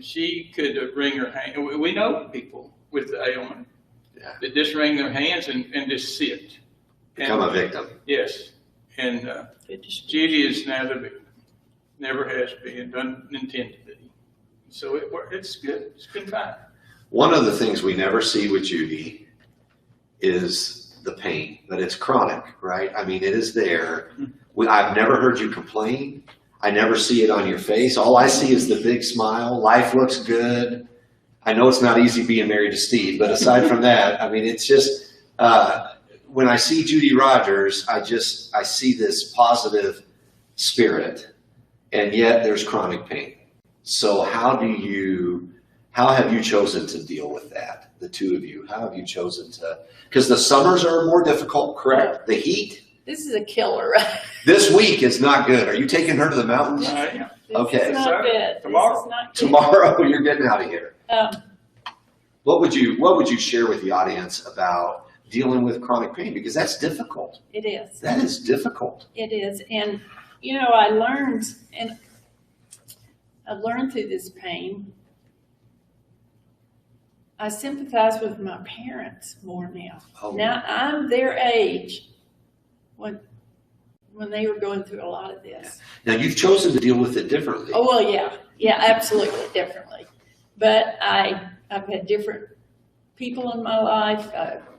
she could wring her hand. We know people with the ailment that just wring their hands and just sit.
Become a victim.
Yes. And Judy is now the victim. Never has been, doesn't intend to be. So it's good. It's been fine.
One of the things we never see with Judy is the pain, but it's chronic, right? I mean, it is there. I've never heard you complain. I never see it on your face. All I see is the big smile. Life looks good. I know it's not easy being married to Steve, but aside from that, I mean, it's just, when I see Judy Rogers, I see this positive spirit, and yet there's chronic pain. So how have you chosen to deal with that? The two of you, how have you chosen to, because the summers are more difficult, correct? The heat.
This is a killer, right?
This week is not good. Are you taking her to the mountains?
Yeah.
Okay.
This is not good.
Tomorrow.
This is not good.
Tomorrow you're getting out of here. What would you share with the audience about dealing with chronic pain? Because that's difficult.
It is.
That is difficult.
It is. And, you know, I learned through this pain. I sympathize with my parents more now.
Oh.
Now I'm their age when they were going through a lot of this.
Now you've chosen to deal with it differently.
Oh, well, yeah, absolutely, differently. But I've had different people in my life.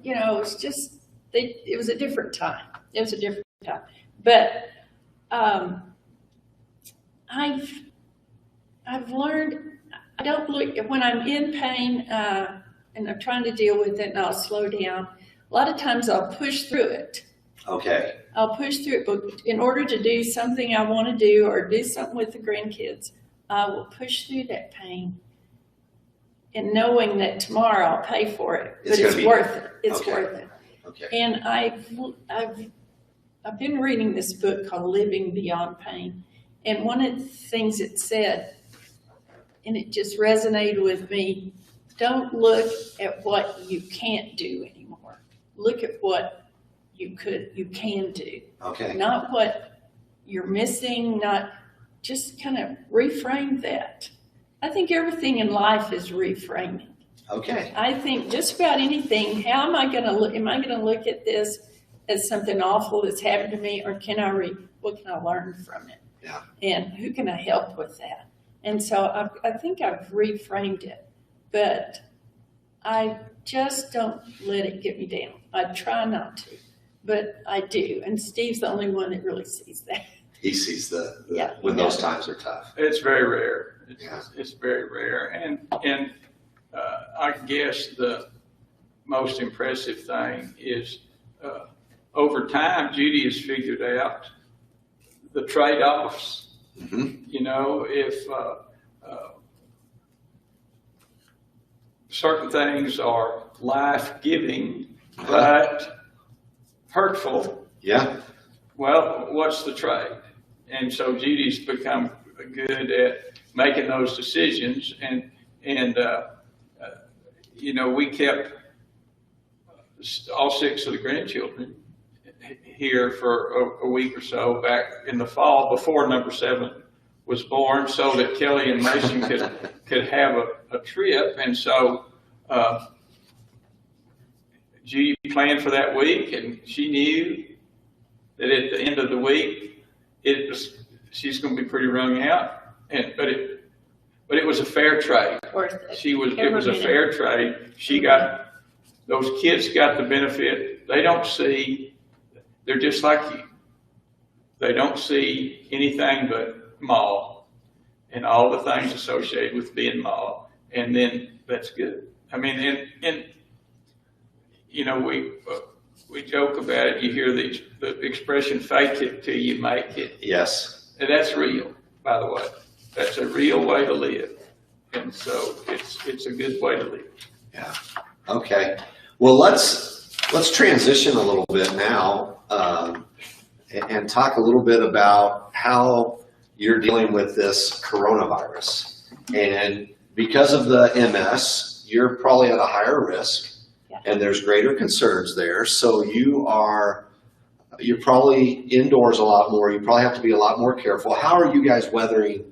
You know, it's just, it was a different time. It was a different time. But I've learned, I don't look, when I'm in pain and I'm trying to deal with it and I'll slow down, a lot of times I'll push through it.
Okay.
I'll push through it, but in order to do something I want to do or do something with the grandkids, I will push through that pain and knowing that tomorrow I'll pay for it, but it's worth it. It's worth it.
Okay.
And I've been reading this book called Living Beyond Pain, and one of the things it said, and it just resonated with me, don't look at what you can't do anymore. Look at what you can do.
Okay.
Not what you're missing, not just kind of reframe that. I think everything in life is reframing.
Okay.
I think just about anything, how am I going to look? Am I going to look at this as something awful that's happened to me, or what can I learn from it?
Yeah.
And who can I help with that? And so I think I've reframed it, but I just don't let it get me down. I try not to, but I do. And Steve's the only one that really sees that.
He sees when those times are tough.
It's very rare.
Yeah.
It's very rare. And I guess the most impressive thing is over time, Judy has figured out the trade-offs. Mm-hmm. You know, if certain things are life-giving but hurtful,
yeah. Well,
what's the trade? And so Judy's become good at making those decisions, and you know, we kept all 6 of the grandchildren here for a week or so back in the fall before number 7 was born, so that Kelly and Mason could have a trip. And so Judy planned for that week, and she knew that at the end of the week she's going to be pretty wrung out. But it was a fair trade. It was a fair trade. Those kids got the benefit. They don't see, they're just like you. They don't see anything but Ma and all the things associated with being Ma. And then that's good. I mean, and you know, we joke about it. You hear the expression, fake it till you make it.
Yes.
And that's real, by the way. That's a real way to live. And so it's a good way to live.
Yeah. Okay. Well, let's transition a little bit now and talk a little bit about how you're dealing with this coronavirus. And because of the MS, you're probably at a higher risk, and there's greater concerns there. So you are You're probably indoors a lot more. You probably have to be a lot more careful. How are you guys weathering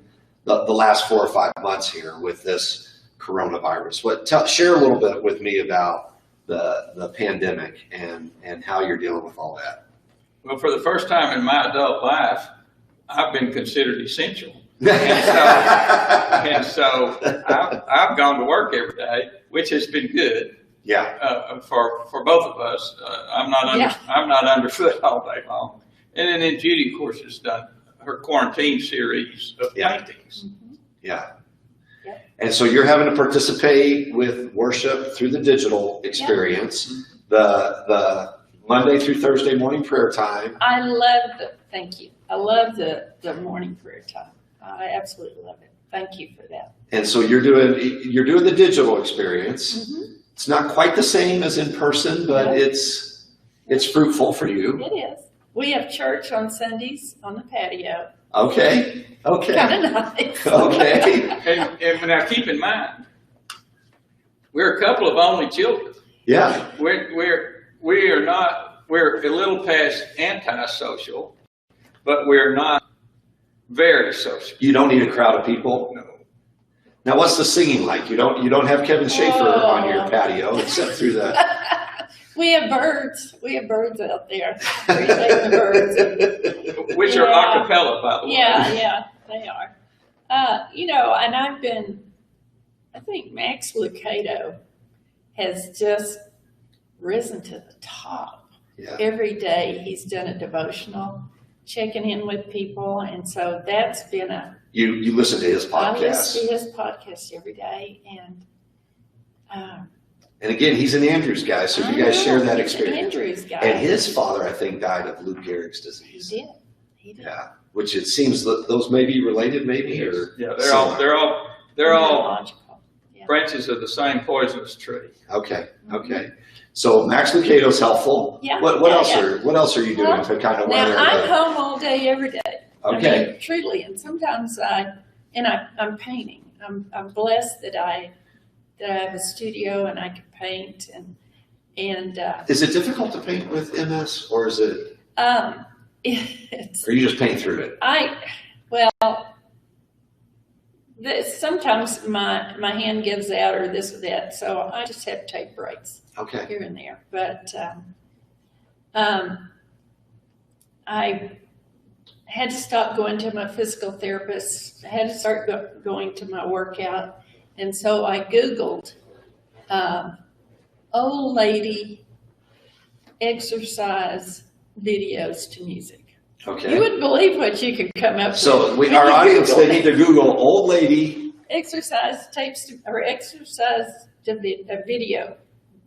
the last 4 or 5 months here with this coronavirus? Share a little bit with me about the pandemic and how you're dealing with all that.
Well, for the first time in my adult life, I've been considered essential. And so I've gone to work every day, which has been good.
Yeah.
For both of us. I'm not underfoot all day long. And then Judy, of course, has done her quarantine series of paintings.
Mm-hmm.
Yeah. Yep. And so you're having to participate with worship through the digital experience, the Monday through Thursday morning prayer time.
Thank you. I love the morning prayer time. I absolutely love it. Thank you for that.
And so you're doing the digital experience.
Mm-hmm.
It's not quite the same as in person, but it's fruitful for you.
It is. We have church on Sundays on the patio.
Okay.
Kind of nice.
Okay.
And now keep in mind, we're a couple of only children.
Yeah.
We're a little past antisocial, but we're not very social.
You don't need a crowd of people?
No.
Now, what's the singing like? You don't have Kevin Schaefer on your patio, except through the...
We have birds. We have birds out there. Appreciate the birds.
Which are a cappella, by the way.
Yeah, they are. And I think Max Lucado has just risen to the top.
Yeah.
Every day he's done a devotional, checking in with people, and so that's been
You listen to his podcast.
I listen to his podcast every day,
and again, he's an Andrews guy, so you guys share that experience.
Andrews guy.
And his father, I think, died of Lou Gehrig's disease.
He did.
Yeah, which it seems that those may be related, maybe, or
yeah,
They're logical. Yeah.
branches of the same poisonous tree.
Okay. So Max Lucado's helpful.
Yeah.
What else are you doing to kind of weather?
Now I'm home all day, every day.
Okay.
I mean, truly, and sometimes I'm painting. I'm blessed that I have a studio and I can paint and.
Is it difficult to paint with MS, or is it?
It's.
Or you just paint through it?
Sometimes my hand gives out or this or that, so I just have tape breaks here and there. But I had to stop going to my physical therapist. I had to start going to my workout, and so I Googled old lady exercise videos to music.
Okay.
You wouldn't believe what you could come up with.
So our audience, they need to Google old lady
exercise tapes or exercise to video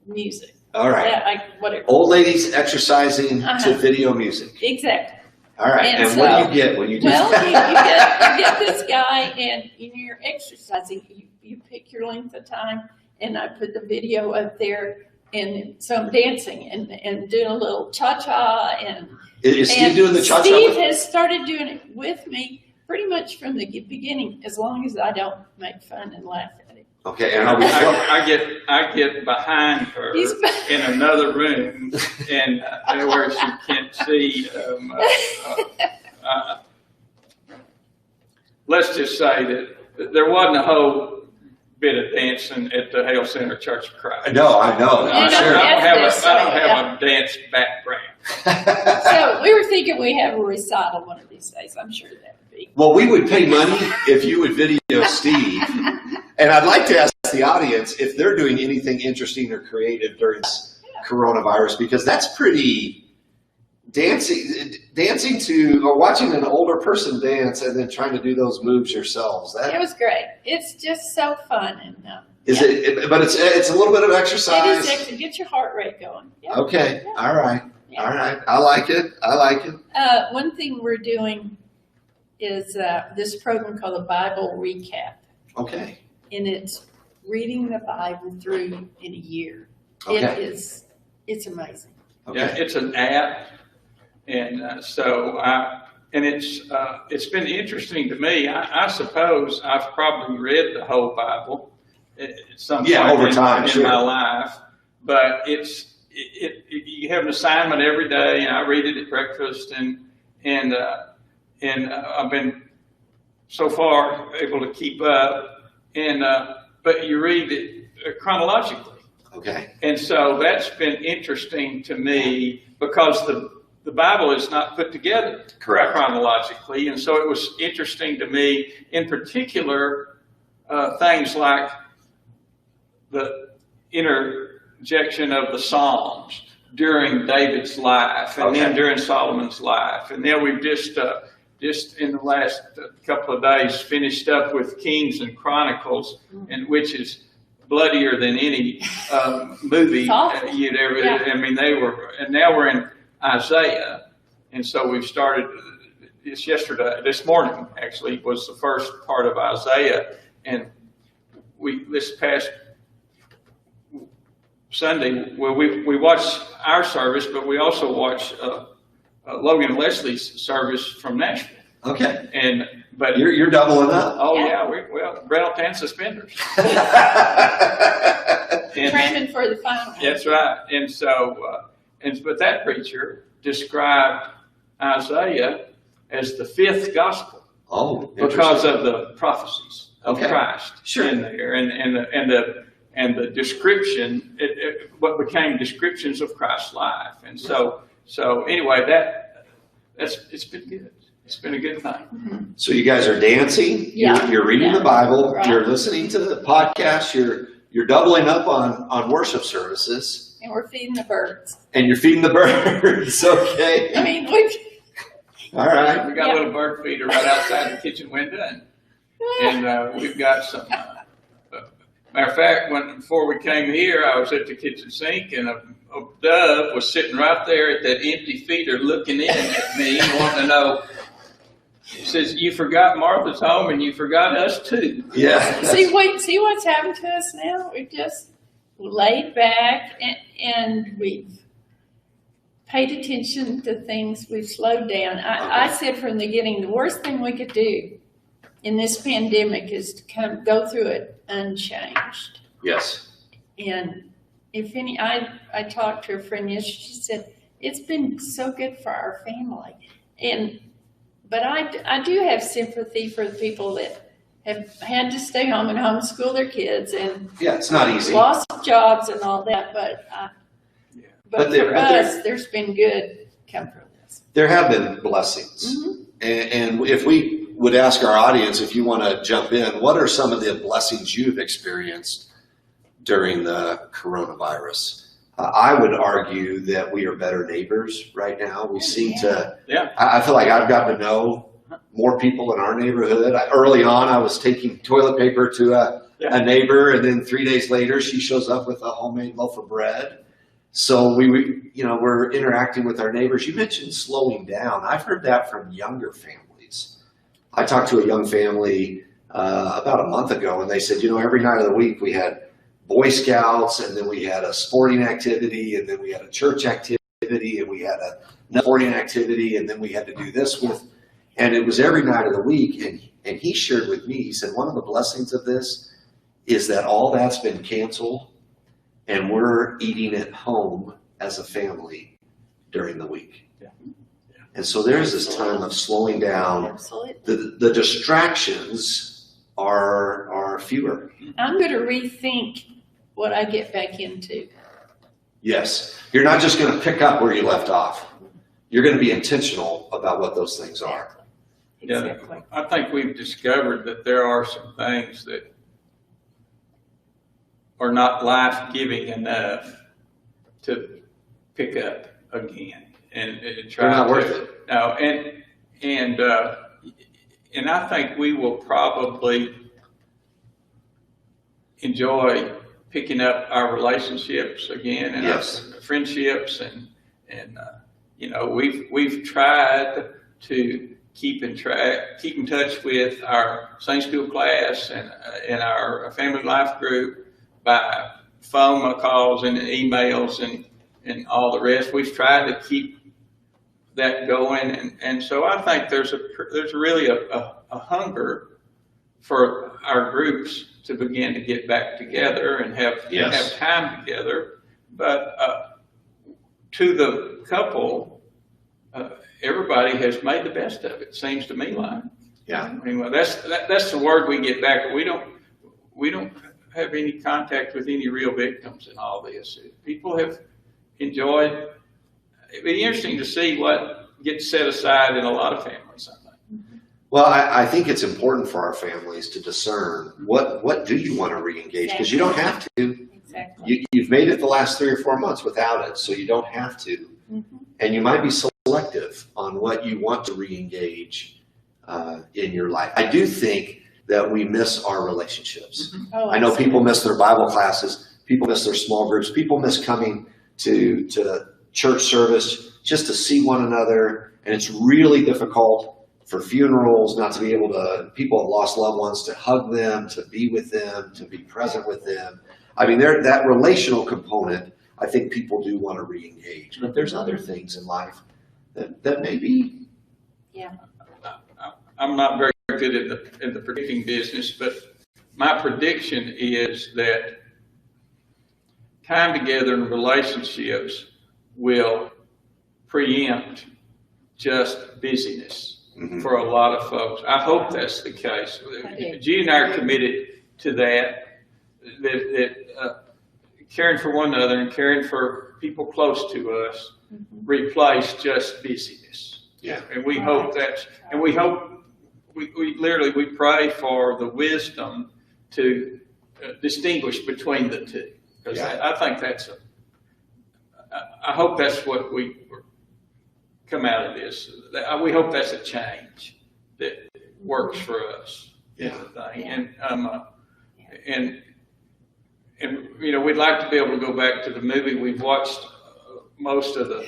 music.
All right.
Whatever.
Old ladies exercising to video music.
Exactly.
All right. And
so,
what do you get when you do
that? you get this guy, and you're exercising. You pick your length of time, and I put the video up there, and so I'm dancing and doing a little cha-cha.
Is Steve doing the cha-cha?
Steve has started doing it with me pretty much from the beginning, as long as I don't make fun and laugh at him.
Okay, and
I get behind her in another room, and where she can't see. Let's just say that there wasn't a whole bit of dancing at the Hale Center Church of Christ.
No, I know.
I
don't have a dance background.
So we were thinking we have a recital one of these days. I'm sure that would be.
Well, we would pay money if you would video Steve. And I'd like to ask the audience if they're doing anything interesting or creative during this coronavirus, because that's pretty dancing to or watching an older person dance and then trying to do those moves yourselves.
It was great. It's just so fun. And
but it's a little bit of exercise.
It is get your heart rate going. Yeah.
Okay. Yeah. All right. Yeah. All right. I like it.
One thing we're doing is this program called the Bible Recap.
Okay.
And it's reading the Bible through in a year.
Okay.
It's amazing.
Okay.
Yeah, it's an app, and it's been interesting to me. I suppose I've probably read the whole Bible at some point
over time
in my life, but it's you have an assignment every day, and I read it at breakfast, and I've been so far able to keep up, but you read it chronologically.
Okay.
And so that's been interesting to me because the Bible is not put together chronologically. And so it was interesting to me, in particular, things like the interjection of the Psalms during David's life and then during Solomon's life. And then we've just in the last couple of days finished up with Kings and Chronicles, and which is bloodier than any movie you'd ever. I mean, and now we're in Isaiah, and so we've started. This morning actually was the first part of Isaiah, and this past Sunday, well, we watched our service, but we also watched Logan and Leslie's service from Nashville.
Okay.
But
you're doubling up.
Oh yeah, belt and suspenders.
Cramming for the final.
That's right. And so, but that preacher described Isaiah as the fifth gospel.
Oh,
because of the prophecies of Christ
in
there, and the description, what became descriptions of Christ's life. And so anyway, it's been good. It's been a good thing.
So you guys are dancing.
Yeah.
You're reading the Bible.
Right.
You're listening to the podcast. You're doubling up on worship services.
And we're feeding the birds.
And you're feeding the birds. Okay.
I mean,
all right.
We got a little bird feeder right outside the kitchen window, and we've got some. Matter of fact, before we came here, I was at the kitchen sink, and a dove was sitting right there at that empty feeder, looking in at me, wanting to know. He says, "You forgot Martha's home, and you forgot us too."
Yeah.
See what's happened to us now? We've just laid back, and we've paid attention to things. We've slowed down. I said from the beginning, the worst thing we could do in this pandemic is to go through it unchanged.
Yes.
And I talked to a friend yesterday. She said it's been so good for our family, but I do have sympathy for the people that have had to stay home and homeschool their kids and
it's not easy.
Lost jobs and all that, but for us, there's been good come from this.
There have been blessings, and if we would ask our audience, if you want to jump in, what are some of the blessings you've experienced during the coronavirus? I would argue that we are better neighbors right now. We seem to, I feel like I've gotten to know more people in our neighborhood. Early on, I was taking toilet paper to a neighbor, and then 3 days later, she shows up with a homemade loaf of bread. So we're interacting with our neighbors. You mentioned slowing down. I've heard that from younger families. I talked to a young family about a month ago, and they said, every night of the week we had Boy Scouts, and then we had a sporting activity, and then we had a church activity, and we had a sporting activity, and then we had to do this and it was every night of the week. And he shared with me, he said, one of the blessings of this is that all that's been canceled, and we're eating at home as a family during the week. And so there's this time of slowing down.
Absolutely.
The distractions are fewer.
I'm going to rethink what I get back into.
Yes. You're not just going to pick up where you left off. You're going to be intentional about what those things are.
Exactly.
I think we've discovered that there are some things that are not life-giving enough to pick up again and try.
They're not worth it.
No, and I think we will probably enjoy picking up our relationships again and our friendships, and we've tried to keep in touch with our Sunday school class and our family life group by phone calls and emails and all the rest. We've tried to keep that going, and so I think there's really a hunger for our groups to begin to get back together and have time together. But to the couple, everybody has made the best of it. Seems to me like.
Yeah.
I mean, that's the word we get back. We don't have any contact with any real victims in all this. People have enjoyed. It'd be interesting to see what gets set aside in a lot of families, I think.
Well, I think it's important for our families to discern what do you want to re-engage, because you don't have to.
Exactly.
You've made it the last 3 or 4 months without it, so you don't have to. And you might be selective on what you want to re-engage in your life. I do think that we miss our relationships.
Oh,
I know people miss their Bible classes, people miss their small groups, people miss coming to church service just to see one another, and it's really difficult for funerals not to be able to, people have lost loved ones, to hug them, to be with them, to be present with them. I mean, that relational component, I think people do want to re-engage, but there's other things in life that maybe.
Yeah.
I'm not very good in the predicting business, but my prediction is that time together in relationships will preempt just busyness for a lot of folks. I hope that's the case. Judy and I are committed to that caring for one another and caring for people close to us replace just busyness.
Yeah.
And we hope that's, and we hope, we literally, we pray for the wisdom to distinguish between the two. Because I think that's I hope that's what we come out of this. We hope that's a change that works for us.
Yeah.
And you know, we'd like to be able to go back to the movie. We've watched most of the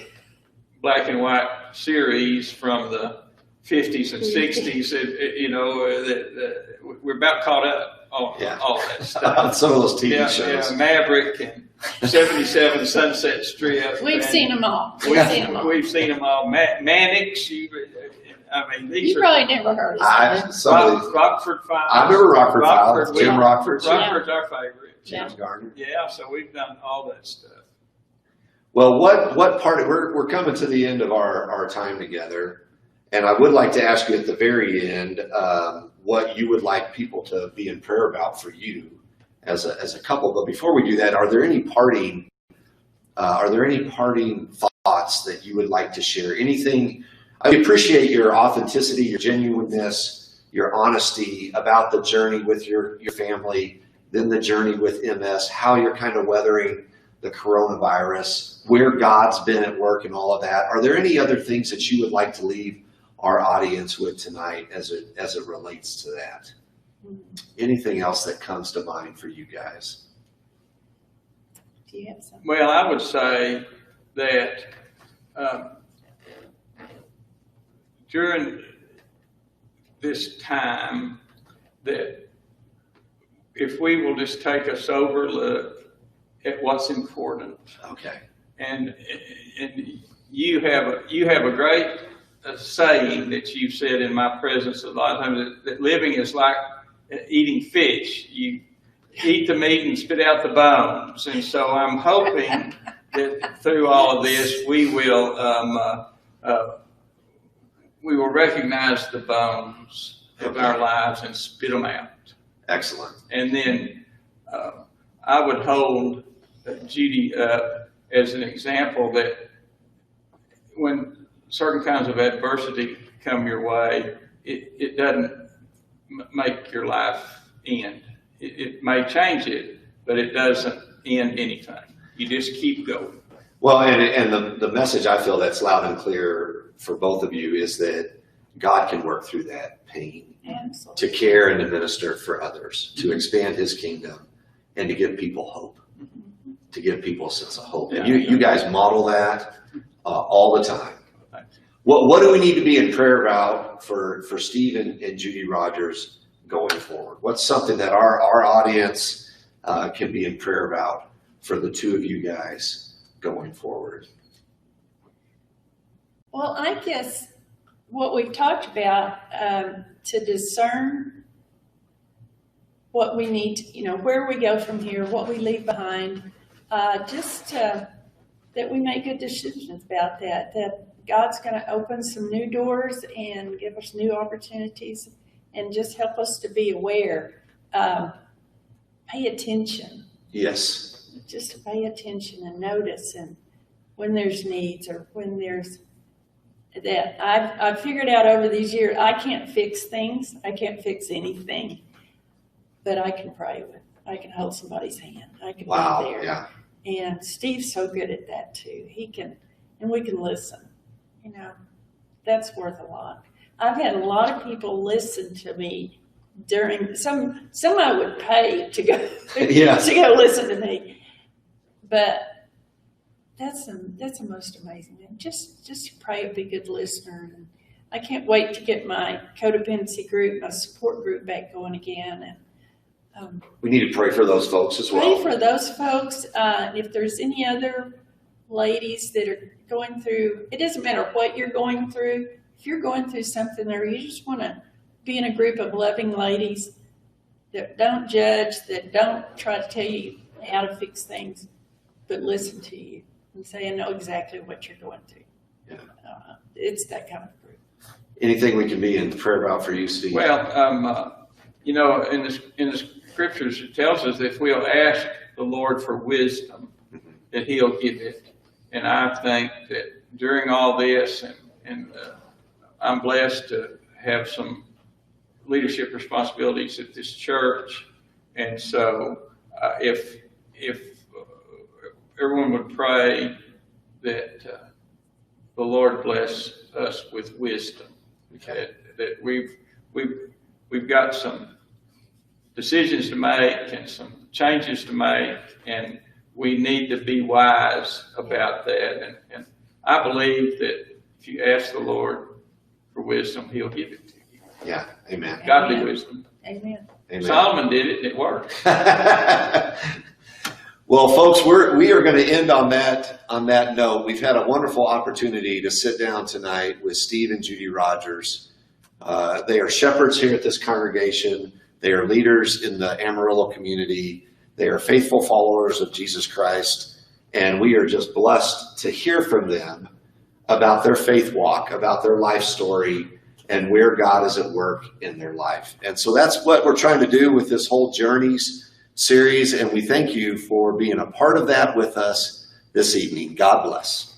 black and white series from the 50s and 60s. You know, we're about caught up on all that stuff.
Some of those TV shows.
Yeah, Maverick and 77 Sunset Strip.
We've seen them all.
We've seen them all. Mannix. I mean, these
you probably never heard of
Rockford Files.
I remember Rockford Files. Jim Rockford.
Rockford's our favorite.
James Garner.
Yeah, so we've done all that stuff.
Well, what part, we're coming to the end of our time together, and I would like to ask you at the very end what you would like people to be in prayer about for you as a couple. But before we do that, are there any parting thoughts that you would like to share? Anything? I appreciate your authenticity, your genuineness, your honesty about the journey with your family, then the journey with MS, how you're kind of weathering the coronavirus, where God's been at work and all of that. Are there any other things that you would like to leave our audience with tonight as it relates to that? Anything else that comes to mind for you guys?
Do you have something?
Well, I would say that during this time, that if we will just take a sober look at what's important.
Okay.
And you have a great saying that you've said in my presence a lot of times, that living is like eating fish. You eat the meat and spit out the bones. And so I'm hoping that through all of this, we will recognize the bones of our lives and spit them out.
Excellent.
And then I would hold Judy up as an example that when certain kinds of adversity come your way, it doesn't make your life end. It may change it, but it doesn't end anything. You just keep going.
Well, and the message I feel that's loud and clear for both of you is that God can work through that pain.
Absolutely.
To care and to minister for others, to expand his kingdom, and to give people hope, to give people a sense of hope. And you guys model that all the time. What do we need to be in prayer about for Steve and Judy Rogers going forward? What's something that our audience can be in prayer about for the two of you guys going forward?
Well, I guess what we've talked about, to discern what we need, where we go from here, what we leave behind, just to that we make good decisions about that, that God's going to open some new doors and give us new opportunities and just help us to be aware. Pay attention.
Yes.
Just pay attention and notice, and when there's needs or when there's that. I've figured out over these years, I can't fix things. I can't fix anything, but I can pray with. I can hold somebody's hand. I can be there.
Yeah.
And Steve's so good at that too. He can, and we can listen. You know, that's worth a lot. I've had a lot of people listen to me during some I would pay to go
Yeah.
to go listen to me, but that's the most amazing thing. Just pray and be a good listener. And I can't wait to get my codependency group, my support group back going again. And
we need to pray for those folks as well.
Pray for those folks. If there's any other ladies that are going through, it doesn't matter what you're going through. If you're going through something or you just want to be in a group of loving ladies that don't judge, that don't try to tell you how to fix things, but listen to you and say, I know exactly what you're going through.
Yeah.
It's that kind of group.
Anything we can be in prayer about for you, Steve?
Well, you know, in the scriptures, it tells us that if we'll ask the Lord for wisdom, that He'll give it. And I think that during all this, and I'm blessed to have some leadership responsibilities at this church, and so if everyone would pray that the Lord bless us with wisdom,
Okay.
that we've got some decisions to make and some changes to make, and we need to be wise about that. And I believe that if you ask the Lord for wisdom, He'll give it to you.
Yeah. Amen.
Godly wisdom.
Amen.
Amen.
Solomon did it, and it worked.
Well, folks, we are going to end on that note. We've had a wonderful opportunity to sit down tonight with Steve and Judy Rogers. They are shepherds here at this congregation. They are leaders in the Amarillo community. They are faithful followers of Jesus Christ. And we are just blessed to hear from them about their faith walk, about their life story, and where God is at work in their life. And so that's what we're trying to do with this whole Journeys series. And we thank you for being a part of that with us this evening. God bless.